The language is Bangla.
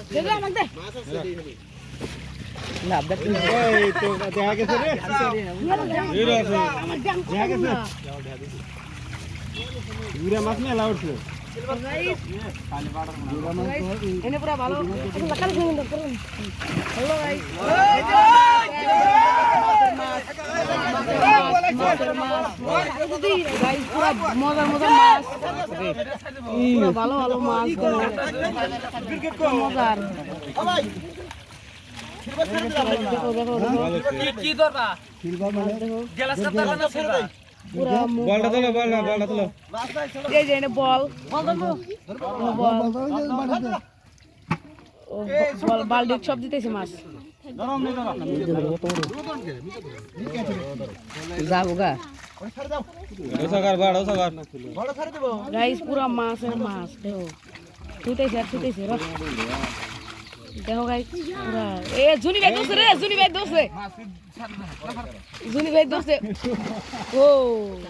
দেখো আমাকে না দেখ এই তো দেখা গেছে রে এর আছে আমার জাম দেখা গেছে ইউরিয়া মাছ মেলা উঠছে এনে পুরো ভালো লাকাল সুন্দর করুন হ্যালো গাইস গাইস পুরো মজার মজার মাছ পুরো ভালো ভালো মাছ মজার দেখো দেখো কি দরকার দেখো গ্লাস কাটা না ফেলবা পুরা বলটা তোলো বলটা তোলো এই যে এনে বল বল বল বালতি সব দিতেছে মাছ যাবো গা গাইস পুরা মাছ আর মাছ দেখো ছুটেছে আর ছুটেছে দেখো গাইস পুরা এ জুনি ভাই দোসে রে জুনি ভাই দোসে ও